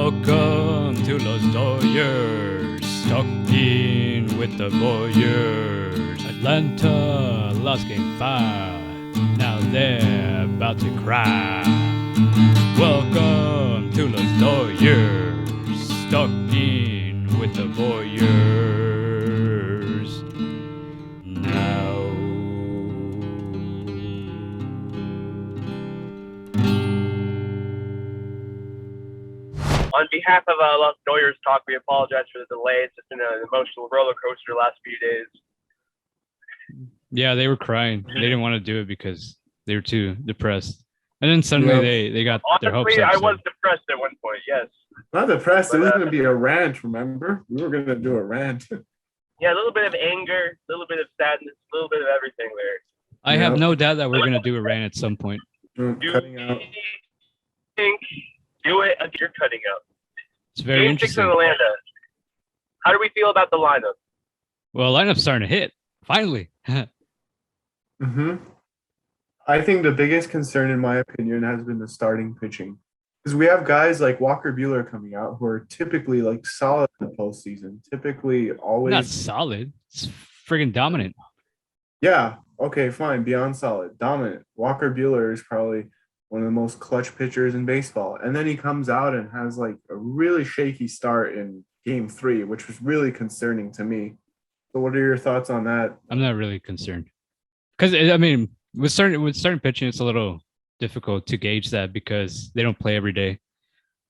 Welcome to Los Doyers, stuck in with the Boyers. Atlanta lost game 5, now they're about to cry. Welcome to Los Doyers, stuck in with the Boyers. Now. On behalf of Los Doyers Talk, we apologize for the delay. It's just been an emotional roller coaster the last few days. Yeah, they were crying. They didn't want to do it because they were too depressed. And then suddenly they got their hopes up. I was depressed at one point, yes. Not depressed. It was going to be a rant, remember? We were going to do a rant. Yeah, a little bit of anger, a little bit of sadness, a little bit of everything there. I have no doubt that we're going to do a rant at some point. Cutting out. Think do it until you're cutting out. It's very interesting. In Atlanta. How do we feel about the lineup? Well, lineup's starting to hit. Finally. I think the biggest concern, in my opinion, has been the starting pitching. Because we have guys like Walker Buehler coming out who are typically like solid in the postseason. Typically always not solid. It's friggin' dominant. Yeah. Okay, fine. Beyond solid. Dominant. Walker Buehler is probably one of the most clutch pitchers in baseball. And then he comes out and has like a really shaky start in game 3, which was really concerning to me. So what are your thoughts on that? I'm not really concerned. Because, I mean, with certain pitching, it's a little difficult to gauge that because they don't play every day.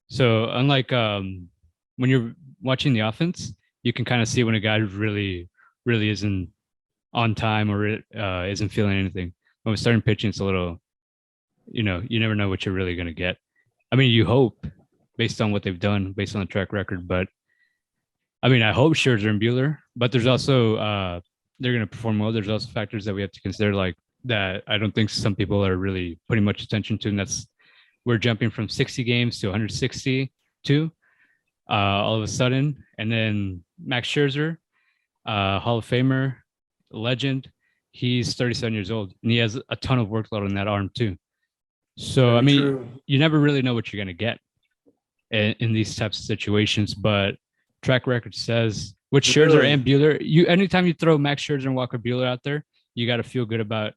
So unlike when you're watching the offense, you can kind of see when a guy really isn't on time or isn't feeling anything. When with starting pitching, it's a little, you never know what you're really going to get. I mean, you hope based on what they've done, based on the track record. But I mean, I hope Scherzer and Buehler, but there's also they're going to perform well. There's also factors that we have to consider, like that I don't think some people are really putting much attention to. And that's we're jumping from 60 games to 162 all of a sudden. And then Max Scherzer, Hall of Famer, legend, he's 37 years old and he has a ton of workload on that arm too. So, Very I mean, true. You never really know what you're going to get in these types of situations, but track record says with Scherzer and Buehler, anytime you throw Max Scherzer and Walker Buehler out there, you got to feel good about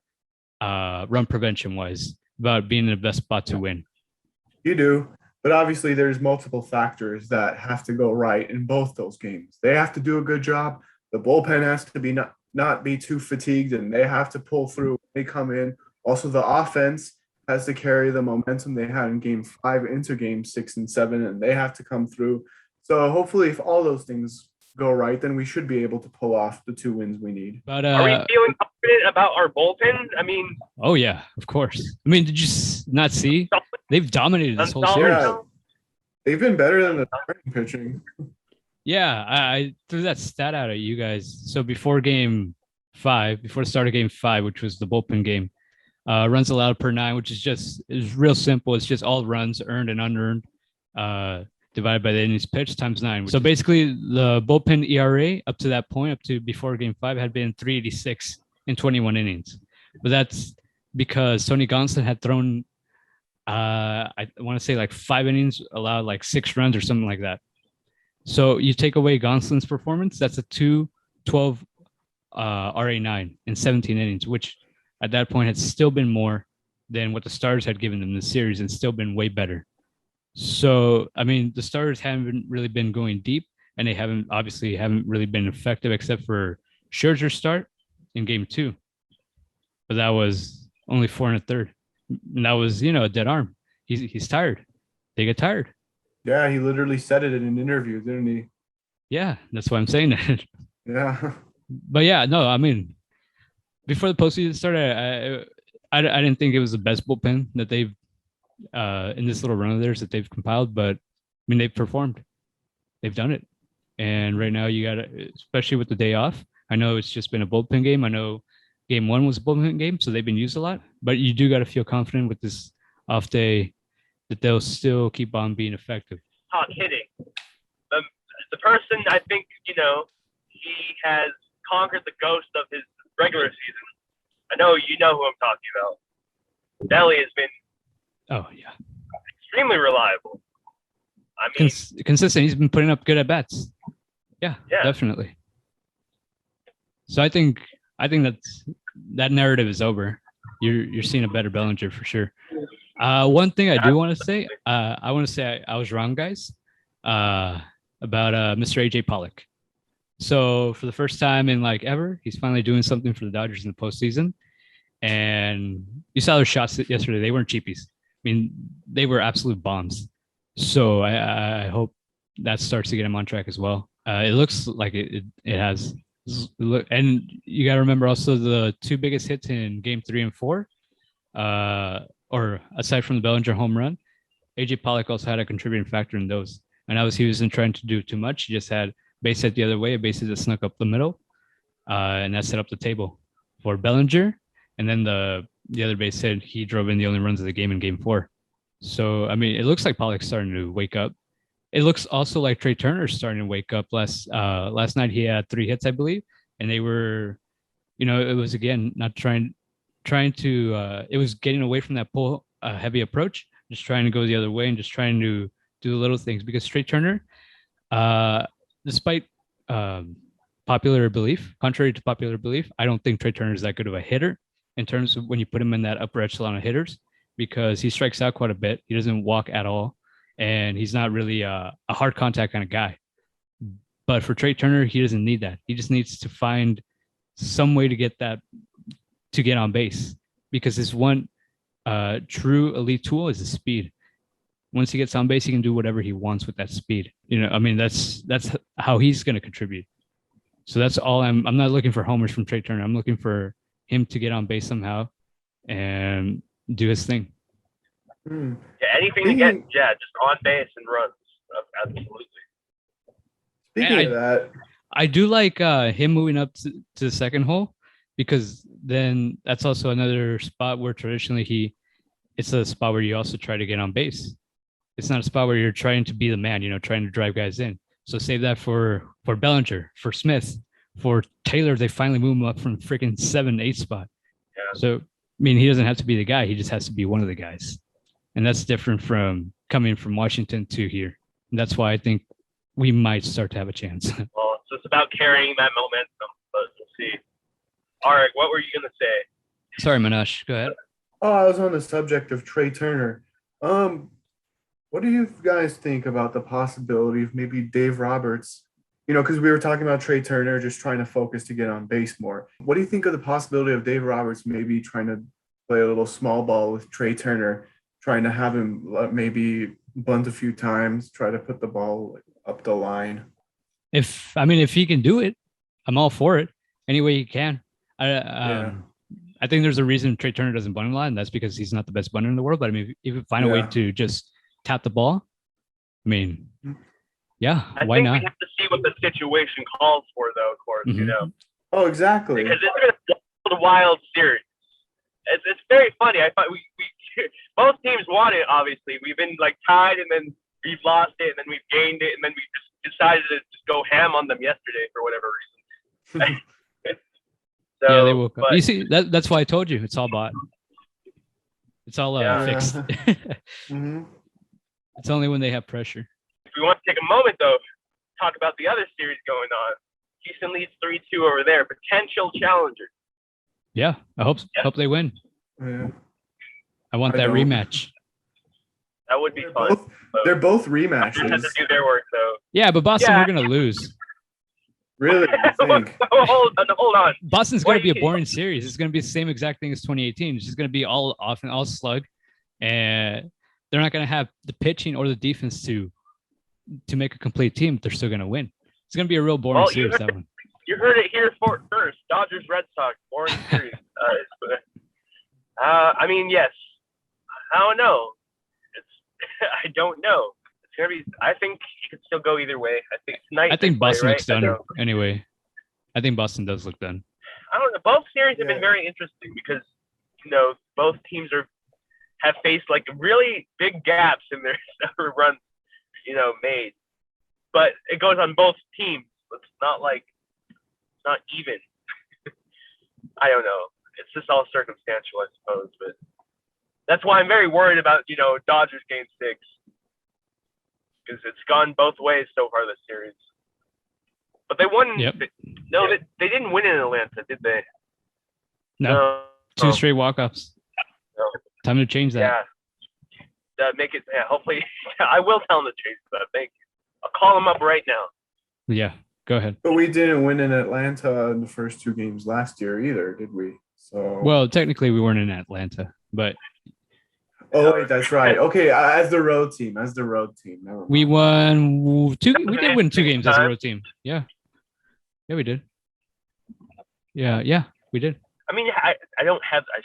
run prevention wise, about being in the best spot to win. You do. But obviously there's multiple factors that have to go right in both those games. They have to do a good job. The bullpen has to be not be too fatigued, and they have to pull through when they come in. Also, the offense has to carry the momentum they had in game 5 into game 6 and 7, and they have to come through. So hopefully if all those things go right, then we should be able to pull off the 2 wins we need. But are we feeling confident about our bullpen? I mean, oh yeah, of course. I mean, did you not see? They've dominated this whole series. Yeah, they've been better than the starting pitching. Yeah, I threw that stat out at you guys. So before game 5, before the start of game 5, which was the bullpen game, runs allowed per 9, which is real simple. It's just all runs earned and unearned divided by the innings pitched times 9. So basically, the bullpen ERA up to that point, up to before game 5, had been 3.86 in 21 innings. But that's because Tony Gonsolin had thrown, I want to say like 5 innings, allowed like 6 runs or something like that. So you take away Gonsolin's performance, that's a 2.12 RA9 in 17 innings, which at that point had still been more than what the Stars had given them this series and still been way better. So, I mean, the Stars haven't really been going deep, and they haven't really been effective except for Scherzer's start in game 2. But that was only 4 1/3. And that was, a dead arm. He's tired. They get tired. Yeah, he literally said it in an interview, didn't he? Yeah, that's why I'm saying that. Yeah. But yeah, no, I mean, before the postseason started, I didn't think it was the best bullpen that they've in this little run of theirs that they've compiled, but I mean, they've performed. They've done it. And right now you got to, especially with the day off, I know it's just been a bullpen game. I know game 1 was a bullpen game, so they've been used a lot, but you do got to feel confident with this off day that they'll still keep on being effective. Hot hitting. The person, I think, he has conquered the ghost of his regular season. I know you know who I'm talking about. Delhi has been Oh, yeah. extremely reliable. I mean, consistent. He's been putting up good at bats. Yeah, definitely. So I think that narrative is over. You're seeing a better Bellinger for sure. One thing I do want to say, I was wrong, guys, about Mr. AJ Pollock. So for the first time in like ever, he's finally doing something for the Dodgers in the postseason. And you saw their shots yesterday; they weren't cheapies. I mean, they were absolute bombs. So I hope that starts to get him on track as well. It looks like it has. And you got to remember also the two biggest hits in game 3 and 4, or aside from the Bellinger home run, AJ Pollock also had a contributing factor in those. And he wasn't trying to do too much. He just had base hit the other way, a base hit that snuck up the middle, and that set up the table for Bellinger. And then the other base hit, he drove in the only runs of the game in game 4. So, I mean, it looks like Pollock's starting to wake up. It looks also like Trea Turner's starting to wake up. Last night he had 3 hits, I believe, and they were, it was again not trying to. It was getting away from that pull heavy approach, just trying to go the other way and just trying to do the little things. Because Trea Turner, despite contrary to popular belief, I don't think Trea Turner is that good of a hitter in terms of when you put him in that upper echelon of hitters, because he strikes out quite a bit. He doesn't walk at all. And he's not really a hard contact kind of guy. But for Trea Turner, he doesn't need that. He just needs to find some way to get on base, because his one true elite tool is his speed. Once he gets on base, he can do whatever he wants with that speed. I mean, that's how he's going to contribute. So that's all. I'm not looking for homers from Trea Turner. I'm looking for him to get on base somehow and do his thing. Yeah, anything to get, just on base and runs. Absolutely. Speaking of that, I do like him moving up to the second hole, because then that's also another spot where traditionally it's a spot where you also try to get on base. It's not a spot where you're trying to be the man, trying to drive guys in. So save that for Bellinger, for Smith, for Taylor. They finally move him up from freaking 7-8 spot. Yeah. So, I mean, he doesn't have to be the guy. He just has to be one of the guys. And that's different from coming from Washington to here. And that's why I think we might start to have a chance. Well, it's just about carrying that momentum, but we'll see. All right, what were you going to say? Sorry, Manash. Go ahead. Oh, I was on the subject of Trea Turner. What do you guys think about the possibility of maybe Dave Roberts? Because we were talking about Trea Turner just trying to focus to get on base more. What do you think of the possibility of Dave Roberts maybe trying to play a little small ball with Trea Turner, trying to have him maybe bunt a few times, try to put the ball up the line? If he can do it, I'm all for it. Any way he can. I think there's a reason Trea Turner doesn't bunt a lot, and that's because he's not the best bunter in the world. But I mean, if you find a way to just tap the ball, I mean, why not? We have to see what the situation calls for, though, of course, Oh, exactly. Because it's been a wild series. It's very funny. I thought we both teams want it, obviously. We've been like tied, and then we've lost it, and then we've gained it, and then we just decided to just go ham on them yesterday for whatever reason. So, yeah, they woke up. You see, that's why I told you it's all bought. It's all fixed. Mm-hmm. It's only when they have pressure. If we want to take a moment, though, talk about the other series going on. Houston leads 3-2 over there. Potential challenger. Yeah, I hope they win. Yeah. I want that rematch. That would be fun. They're both rematches. Have to do their work, though. Yeah, but Boston, we're going to lose. Really? You think? Hold on. Boston's going to be a boring series. It's going to be the same exact thing as 2018. It's just going to be all often, all slug. And they're not going to have the pitching or the defense to make a complete team, but they're still going to win. It's going to be a real boring series, that one. You heard it here first. Dodgers, Red Sox, boring series. I mean, yes. I don't know. I don't know. It's gonna be. I think it could still go either way. I think tonight. I think Boston looks done right? anyway. I think Boston does look done. I don't know. Both series have been very interesting because both teams have faced like really big gaps in their runs, made. But it goes on both teams. It's not even. I don't know. It's just all circumstantial, I suppose. But that's why I'm very worried about, Dodgers game 6. because it's gone both ways so far this series. But they won. Yep. They didn't win in Atlanta, did they? No. 2 straight walk-offs. No. Time to change that. Yeah. Make it. Yeah. Hopefully, I will tell them to change that. Thank you. I'll call them up right now. Yeah. Go ahead. But we didn't win in Atlanta in the first 2 games last year either, did we? So Well, technically we weren't in Atlanta, but oh wait, that's right. Okay, as the road team. Never mind. we won 2. We did win 2 games as a road team. Yeah. Yeah, we did. Yeah, we did. I mean, I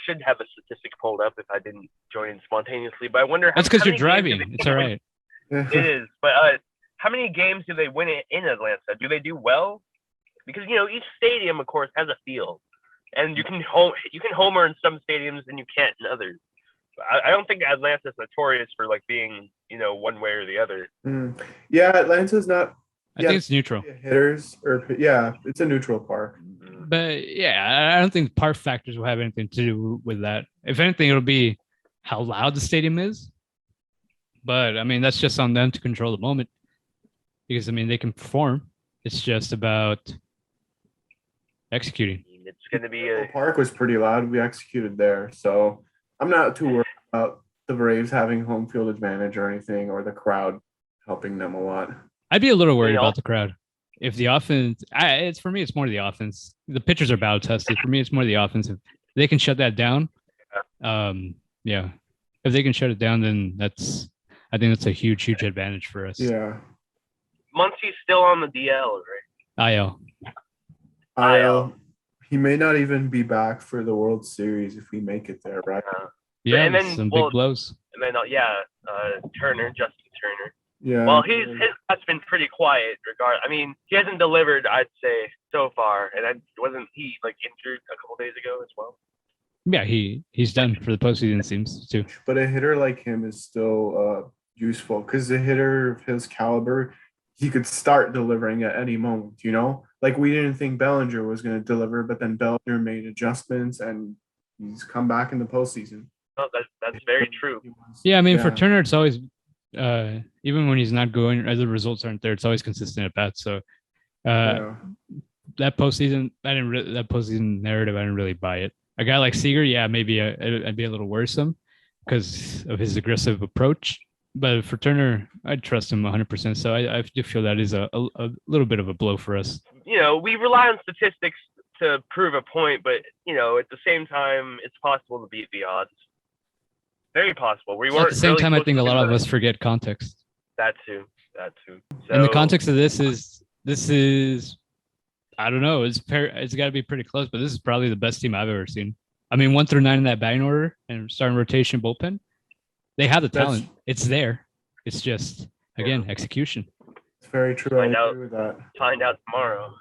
should have a statistic pulled up if I didn't join spontaneously, but I wonder. That's because you're driving. It's all right. It is, but how many games do they win in Atlanta? Do they do well? Because each stadium, of course, has a field, and you can homer in some stadiums and you can't in others. I don't think Atlanta's notorious for being one way or the other. Yeah, Atlanta's not. I think it's neutral. Hitters it's a neutral park. But yeah, I don't think park factors will have anything to do with that. If anything, it'll be how loud the stadium is. But I mean, that's just on them to control the moment. Because I mean, they can perform. It's just about executing. It's going to be the park was pretty loud. We executed there, so I'm not too worried about the Braves having home field advantage or anything, or the crowd helping them a lot. I'd be a little worried about the crowd. If the offense, for me, it's more the offense. The pitchers are battle tested. For me, it's more the offense. If they can shut that down, if they can shut it down, then I think that's a huge advantage for us. Yeah. Muncy's still on the DL, right? IL. He may not even be back for the World Series if we make it there, right? Yeah, and then, some big blows. And then, Justin Turner. Yeah. Well, his has been pretty quiet. I mean, he hasn't delivered, I'd say, so far. And wasn't he injured a couple days ago as well? Yeah, he's done for the postseason, it seems too. But a hitter like him is still useful because a hitter of his caliber, he could start delivering at any moment. We didn't think Bellinger was going to deliver, but then Bellinger made adjustments and he's come back in the postseason. Oh, that's very true. Yeah, I mean, for Turner, it's always even when he's not going, or the results aren't there, it's always consistent at bat. So that postseason, that postseason narrative, I didn't really buy it. A guy like Seager, maybe I'd be a little worrisome because of his aggressive approach. But for Turner, I'd trust him 100%. So I do feel that is a little bit of a blow for us. We rely on statistics to prove a point, but at the same time, it's possible to beat the odds. Very possible. At the same time, I think a lot of us forget context. That too. So, and the context of this is, I don't know. It's got to be pretty close, but this is probably the best team I've ever seen. I mean, 1 through 9 in that batting order and starting rotation bullpen. They have the talent. It's there. It's just, again, execution. It's very true. I agree with that. Find out tomorrow.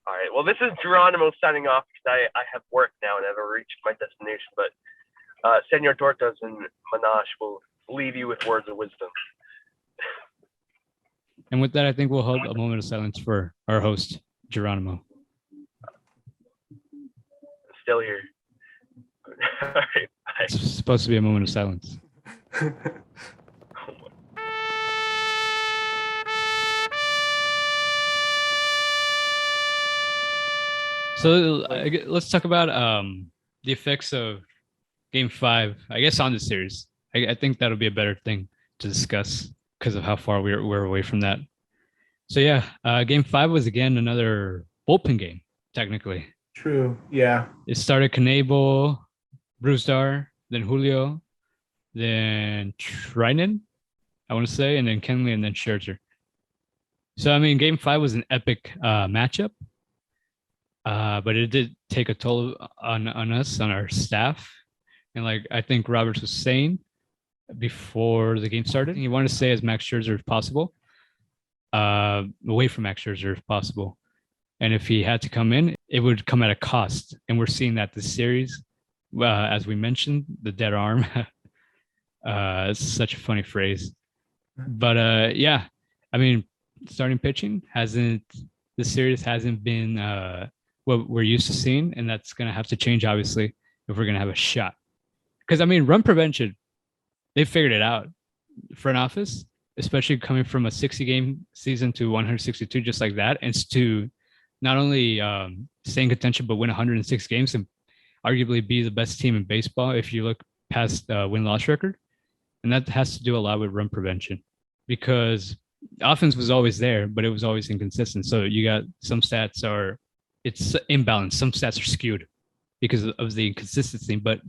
All right. Well, this is Geronimo signing off because I have work now and I've reached my destination. But SeñorTortas and Manash will leave you with words of wisdom. And with that, I think we'll hold a moment of silence for our host, Geronimo. Still here. All right. Bye. It's supposed to be a moment of silence. So let's talk about the effects of Game 5, I guess, on the series. I think that'll be a better thing to discuss because of how far we're away from that. So Game 5 was again another bullpen game, technically. True. Yeah. It started Knebel, Brusdar, then Julio, then Treinen, I want to say, and then Kenley, and then Scherzer. So, I mean, Game 5 was an epic matchup, but it did take a toll on us, on our staff. And I think Roberts was saying before the game started, he wanted to stay as Max Scherzer as possible, away from Max Scherzer if possible. And if he had to come in, it would come at a cost. And we're seeing that this series, as we mentioned, the dead arm. It's such a funny phrase. But I mean, starting pitching this series hasn't been what we're used to seeing. And that's going to have to change, obviously, if we're going to have a shot. Because, I mean, run prevention, they figured it out. Front office, especially coming from a 60-game season to 162 just like that, and to not only stay in contention but win 106 games and arguably be the best team in baseball if you look past win-loss record. And that has to do a lot with run prevention, because offense was always there, but it was always inconsistent. So you got some stats it's imbalanced. Some stats are skewed because of the inconsistency. But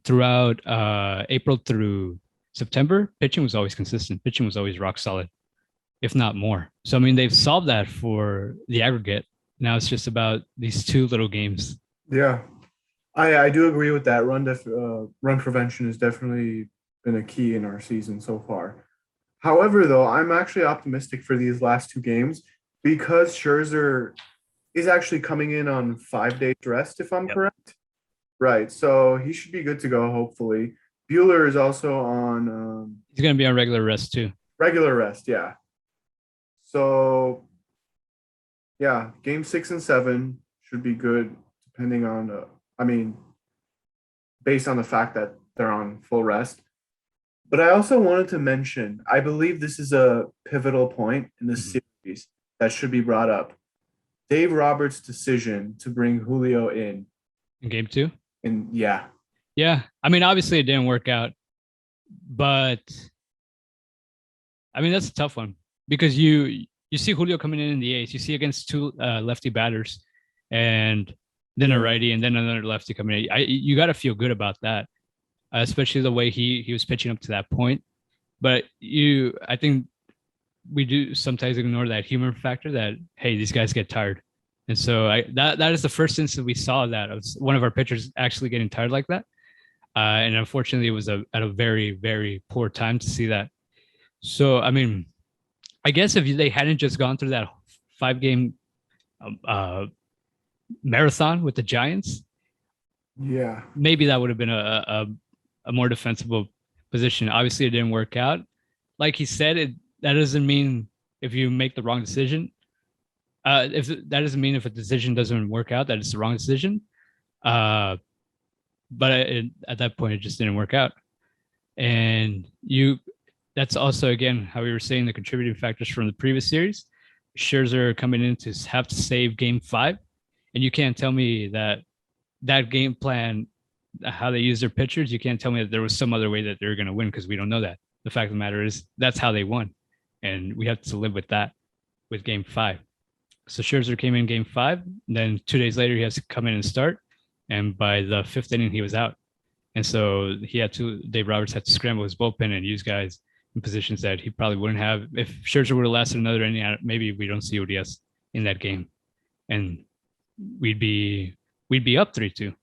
throughout April through September, pitching was always consistent. Pitching was always rock solid, if not more. So, I mean, they've solved that for the aggregate. Now it's just about these two little games. Yeah, I do agree with that. Run prevention has definitely been a key in our season so far. However, though, I'm actually optimistic for these last two games because Scherzer is actually coming in on 5 days rest, if I'm correct. Right. So he should be good to go, hopefully. Buehler is also on he's going to be on regular rest too. Regular rest, yeah. So yeah, game 6 and 7 should be good, depending on based on the fact that they're on full rest. But I also wanted to mention, I believe this is a pivotal point in the series that should be brought up. Dave Roberts' decision to bring Julio in game 2. And yeah. I mean, obviously it didn't work out, but I mean, that's a tough one because you see Julio coming in the eighth, you see against two lefty batters and then a righty and then another lefty coming in. You got to feel good about that. Especially the way he was pitching up to that point. But I think we do sometimes ignore that human factor that, hey, these guys get tired. And so that is the first instance we saw that of one of our pitchers actually getting tired like that. And unfortunately, it was at a very, very poor time to see that. So, I mean, I guess if they hadn't just gone through that 5-game marathon with the Giants, maybe that would have been a more defensible position. Obviously, it didn't work out. Like he said, that doesn't mean if you make the wrong decision. If that doesn't mean if a decision doesn't work out, that it's the wrong decision. But at that point, it just didn't work out. And that's also, again, how we were saying the contributing factors from the previous series. Scherzer coming in to have to save game 5. And you can't tell me that game plan, how they use their pitchers, you can't tell me that there was some other way that they're going to win because we don't know that. The fact of the matter is that's how they won. And we have to live with that with game 5. So Scherzer came in game 5. Then 2 days later, he has to come in and start. And by the 5th inning, he was out. And so Dave Roberts had to scramble his bullpen and use guys in positions that he probably wouldn't have. If Scherzer would have lasted another inning, maybe we don't see Urías in that game. And we'd be up 3-2.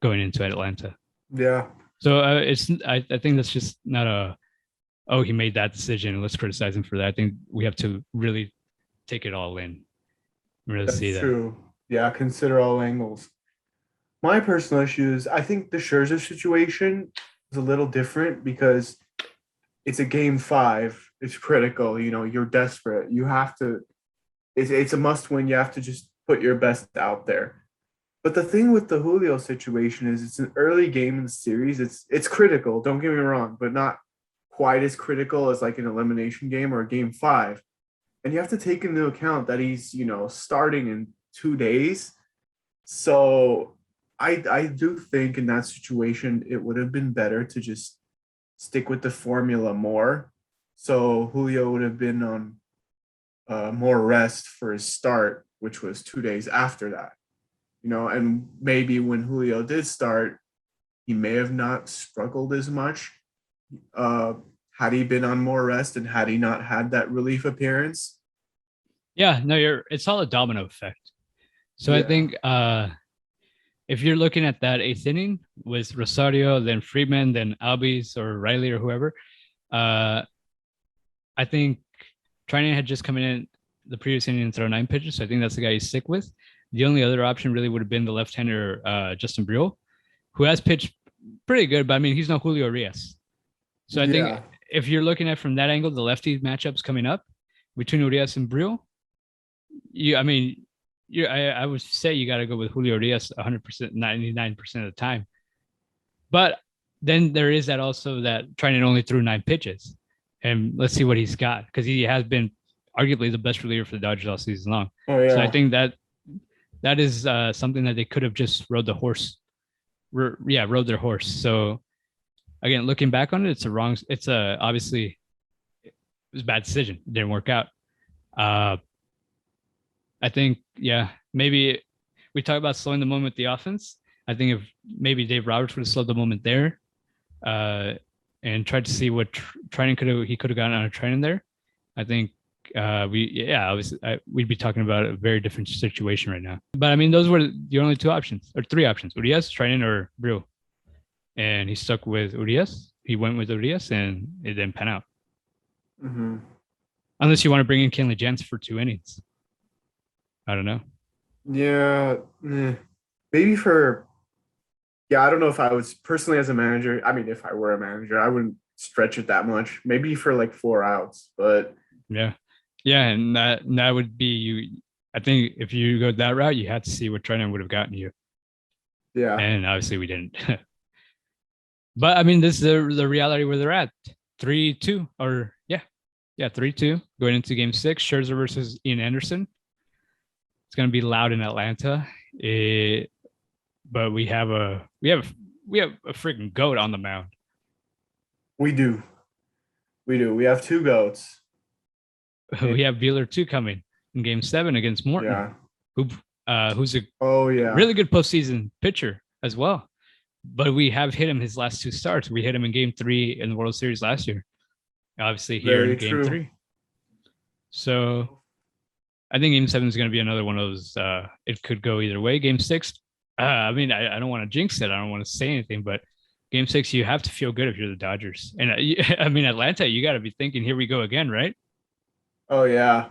Going into Atlanta. Yeah. So I think that's just not he made that decision and let's criticize him for that. I think we have to really take it all in. Really that's see that. True. Yeah, consider all angles. My personal issue is I think the Scherzer situation is a little different because it's a game 5. It's critical. You're desperate. You have to. It's a must win. You have to just put your best out there. But the thing with the Julio situation is it's an early game in the series. It's critical, don't get me wrong, but not quite as critical as like an elimination game or a game 5. And you have to take into account that he's, starting in 2 days. So I do think in that situation, it would have been better to just stick with the formula more. So Julio would have been on more rest for his start, which was 2 days after that. And maybe when Julio did start, he may have not struggled as much had he been on more rest and had he not had that relief appearance. Yeah, no, it's all a domino effect. So yeah. I think if you're looking at that 8th inning with Rosario, then Friedman, then Albies or Riley or whoever, I think Trinan had just come in the previous inning and throw 9 pitches. So I think that's the guy you stick with. The only other option really would have been the left-hander Justin Brill, who has pitched pretty good, but I mean, he's no Julio Urías. So I think if you're looking at from that angle, the lefty matchups coming up between Urías and Brill, I would say you got to go with Julio Urías 100%, 99% of the time. But then there is that also that Trinan only threw 9 pitches. and let's see what he's got, because he has been arguably the best reliever for the Dodgers all season long. Oh yeah. So I think that is something that they could have just rode their horse. So again, looking back on it, it's obviously it was a bad decision. It didn't work out. I think, maybe we talk about slowing the moment with the offense. I think if maybe Dave Roberts would have slowed the moment there, and tried to see what training he could have gotten out of training there, I think we'd be talking about a very different situation right now. But I mean, those were the only two options, or three options: Urías, training, or Brew. And he stuck with Urías. He went with Urías, and it didn't pan out. Mm-hmm. Unless you want to bring in Kenley Jansen for 2 innings. I don't know. Yeah, maybe for. Yeah, I don't know if I was personally as a manager. I mean, if I were a manager, I wouldn't stretch it that much. Maybe for like 4 outs, but yeah, and that would be you. I think if you go that route, you had to see what training would have gotten you. Yeah, and obviously we didn't. But I mean, this is the reality where they're at. 3-2, or 3-2 going into Game 6. Scherzer versus Ian Anderson. It's going to be loud in Atlanta. But we have a freaking goat on the mound. We do. We have 2 goats. We have Buehler 2 coming in Game 7 against Morton. Yeah. Who's a really good postseason pitcher as well. But we have hit him his last 2 starts. We hit him in Game 3 in the World Series last year. Obviously here in Game 3. So I think Game 7 is going to be another one of those. It could go either way. Game 6. I mean, I don't want to jinx it. I don't want to say anything, but Game 6, you have to feel good if you're the Dodgers. And I mean, Atlanta, you got to be thinking, here we go again, right? Oh yeah.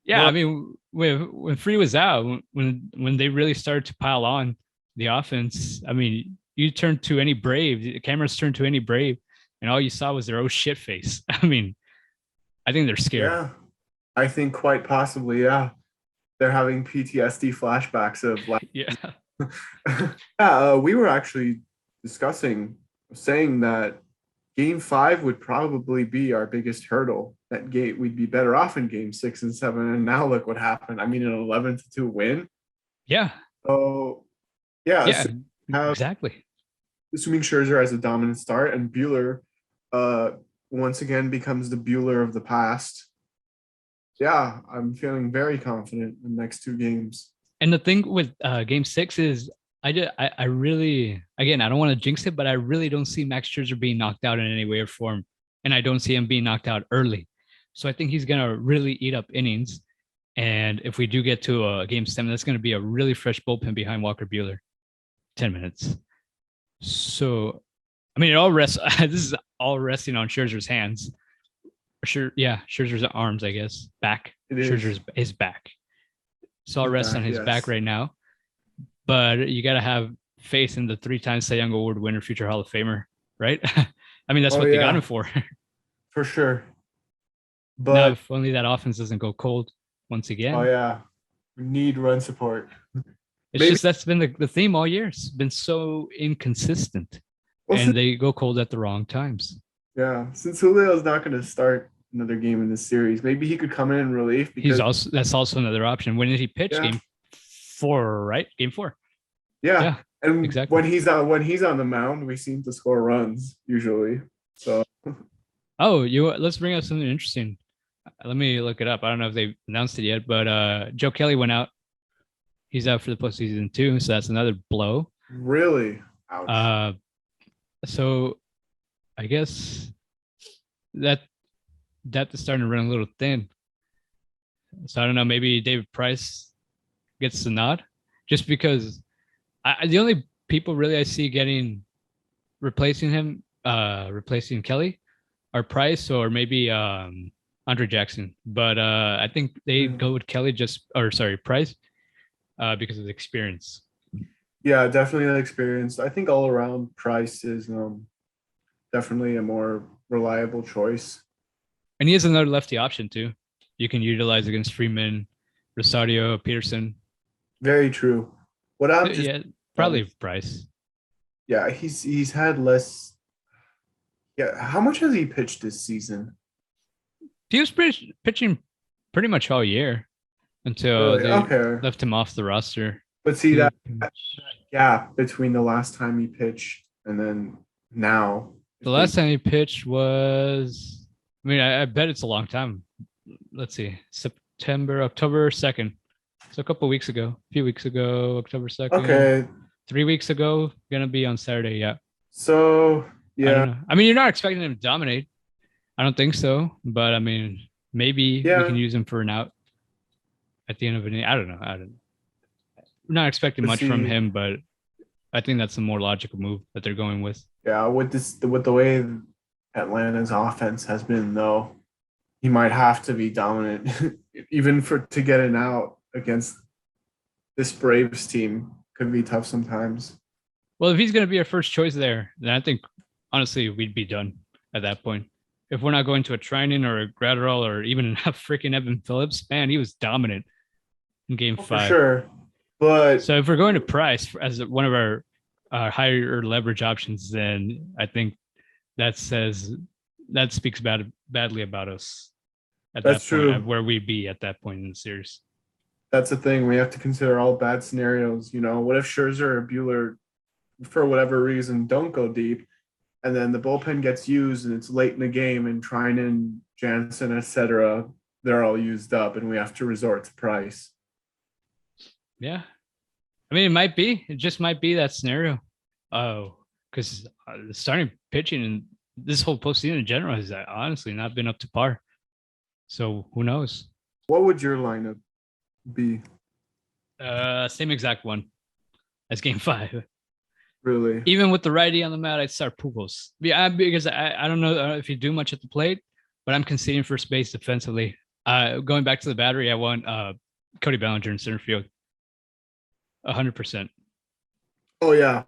Yeah, well, I mean, when Free was out, when they really started to pile on the offense, I mean, you turn to any Brave, the cameras turned to any Brave, and all you saw was their oh shit face. I mean, I think they're scared. Yeah, I think quite possibly, yeah. They're having PTSD flashbacks of we were actually saying that Game 5 would probably be our biggest hurdle. That gate, we'd be better off in Game 6 and 7, and now look what happened. I mean, an 11-2 win. Yeah. So exactly. Assuming Scherzer has a dominant start and Buehler once again becomes the Buehler of the past. Yeah, I'm feeling very confident in the next 2 games. And the thing with Game 6 is I really, again, I don't want to jinx it, but I really don't see Max Scherzer being knocked out in any way or form. And I don't see him being knocked out early. So I think he's going to really eat up innings. And if we do get to a Game 7, that's going to be a really fresh bullpen behind Walker Buehler. 10 minutes. So, I mean, this is all resting on Scherzer's hands. Scherzer's arms, I guess. Back. Scherzer's his back. It's all rests on his back right now. But you got to have faith in the 3-time Cy Young Award winner, future Hall of Famer, right? I mean, that's what they got him for. For sure. But now, if only that offense doesn't go cold once again. Oh, yeah. We need run support. It's just that's been the theme all year. It's been so inconsistent. And they go cold at the wrong times. Yeah. Since Julio's not going to start another game in this series, maybe he could come in relief. Because that's also another option. When did he pitch? Game 4, right? Game 4. Yeah. And exactly. when he's on the mound, we seem to score runs usually. So let's bring up something interesting. Let me look it up. I don't know if they've announced it yet, but Joe Kelly went out. He's out for the postseason too, so that's another blow. Really? Ouch. So I guess that is starting to run a little thin. So I don't know. Maybe David Price gets the nod, just because the only people really I see replacing Kelly are Price or maybe Andre Jackson. But I think they go with Kelly Price because of the experience. Yeah, definitely the experience. I think all around Price is definitely a more reliable choice. And he has another lefty option too. You can utilize against Freeman, Rosario, Peterson. Very true. Probably Price. Yeah, he's had less. Yeah. How much has he pitched this season? He was pitching pretty much all year until Really? they Okay. left him off the roster. But see He that gap between the last time he pitched and then now. The last time he pitched was, I mean, I bet it's a long time. Let's see, October 2nd. So a couple weeks ago, a few weeks ago, October 2nd. Okay. 3 weeks ago, gonna be on Saturday. Yeah. So, I yeah. don't know. I mean, you're not expecting him to dominate. I don't think so. But I mean, maybe we can use him for an out at the end of it. I don't know. We're not expecting much from him, but I think that's a more logical move that they're going with. Yeah, with the way Atlanta's offense has been, though, he might have to be dominant, even to get an out against this Braves team could be tough sometimes. Well, if he's going to be our first choice there, then I think honestly we'd be done at that point. If we're not going to a Trinan or a Gratterall or even a freaking Evan Phillips, man, he was dominant in Game 5. For sure, but so if we're going to Price as one of our higher leverage options, then I think that speaks badly about us. That's true. Where we'd be at that point in the series. That's the thing. We have to consider all bad scenarios. You know, what if Scherzer or Buehler, for whatever reason, don't go deep, and then the bullpen gets used and it's late in the game and Trinan, Jansen, etc., they're all used up and we have to resort to Price. Yeah. I mean, it just might be that scenario. Oh, because starting pitching and this whole postseason in general has honestly not been up to par. So who knows? What would your lineup be? Same exact one as Game 5. Really? Even with the righty on the mat, I'd start Pujols. Yeah, because I don't know if you do much at the plate, but I'm conceding first base defensively. Going back to the battery, I want Cody Bellinger in center field. 100%. Oh yeah,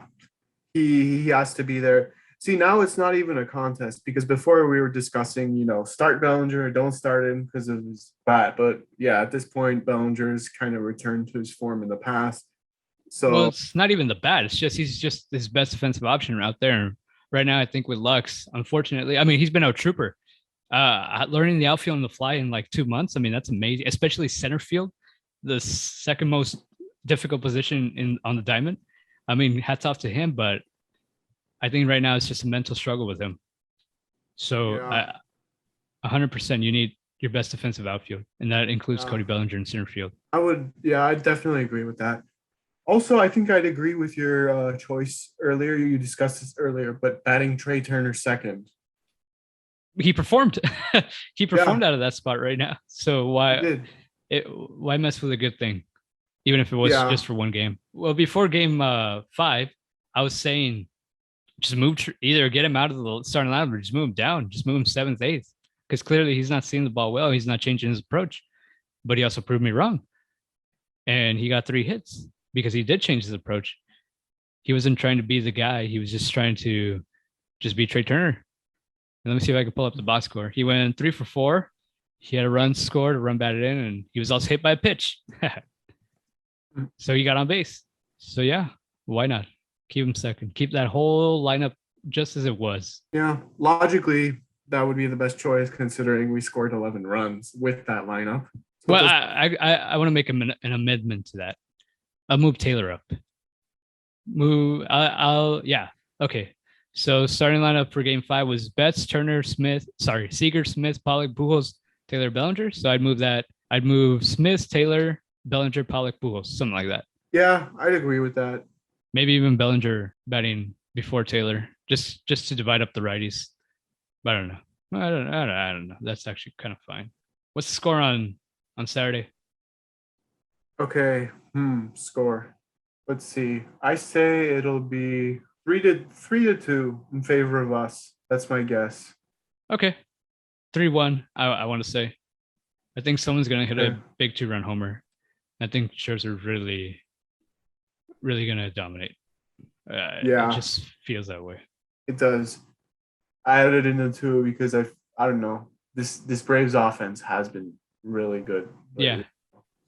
he has to be there. See, now it's not even a contest because before we were discussing, you know, start Bellinger or don't start him because of his bat. But yeah, at this point, Bellinger's kind of returned to his form in the past. So well, it's not even the bat. It's just he's just his best defensive option out there. And right now, I think with Lux, unfortunately, I mean, he's been a trooper. Learning the outfield on the fly in like 2 months. I mean, that's amazing, especially center field, the second most difficult position on the diamond. I mean, hats off to him, but I think right now it's just a mental struggle with him. So, 100%, you need your best defensive outfield, and that includes Cody Bellinger in center field. I'd definitely agree with that. Also, I think I'd agree with your choice earlier. You discussed this earlier, but batting Trea Turner second. He performed. He performed out of that spot right now. So why mess with a good thing, even if it was just for one game? Well, before Game 5, I was saying just either get him out of the starting lineup or just move him down. Just move him 7th, 8th, because clearly he's not seeing the ball well. He's not changing his approach, but he also proved me wrong. And he got 3 hits because he did change his approach. He wasn't trying to be the guy. He was just trying to just be Trea Turner. And let me see if I can pull up the box score. He went 3 for 4. He had a run scored, a run batted in, and he was also hit by a pitch. So he got on base. So yeah, why not? Keep him second. Keep that whole lineup just as it was. Yeah, logically, that would be the best choice considering we scored 11 runs with that lineup. So well, I want to make an amendment to that. I'll move Taylor up. Okay. So starting lineup for Game 5 was Betts, Turner, Seager, Smith, Pollock, Pujols, Taylor, Bellinger. So I'd move that. I'd move Smith, Taylor, Bellinger, Pollock, Pujols, something like that. Yeah, I'd agree with that. Maybe even Bellinger batting before Taylor, just to divide up the righties. But I don't know. I don't know. That's actually kind of fine. What's the score on Saturday? Okay. Score. Let's see. I say it'll be 3-2 in favor of us. That's my guess. Okay. 3-1, I want to say. I think someone's going to hit a big 2-run homer. I think Scherzer really, really going to dominate. It just feels that way. It does. I added in the 2 because I don't know. This Braves offense has been really good. Yeah.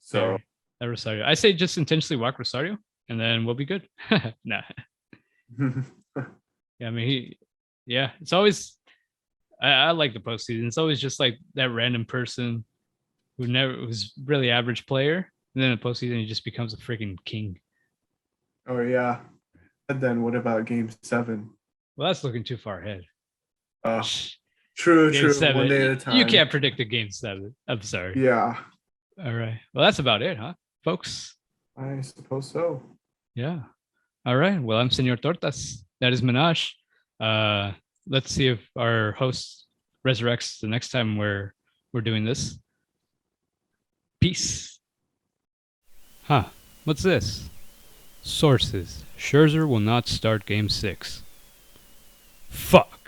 So that Rosario. I say just intentionally walk Rosario and then we'll be good. Nah. Yeah, I mean, it's always I like the postseason. It's always just like that random person who never was really average player, and then in the postseason he just becomes a freaking king. Oh yeah. And then what about Game 7? Well, that's looking too far ahead. True, Game true. 7. One day at a time. You can't predict a Game 7. I'm sorry. Yeah. All right. Well, that's about it, huh, folks? I suppose so. Yeah. All right. Well, I'm SeñorTortas. That is Minaj. Let's see if our host resurrects the next time we're doing this. Peace. Huh. What's this? Sources. Scherzer will not start Game 6. Fuck.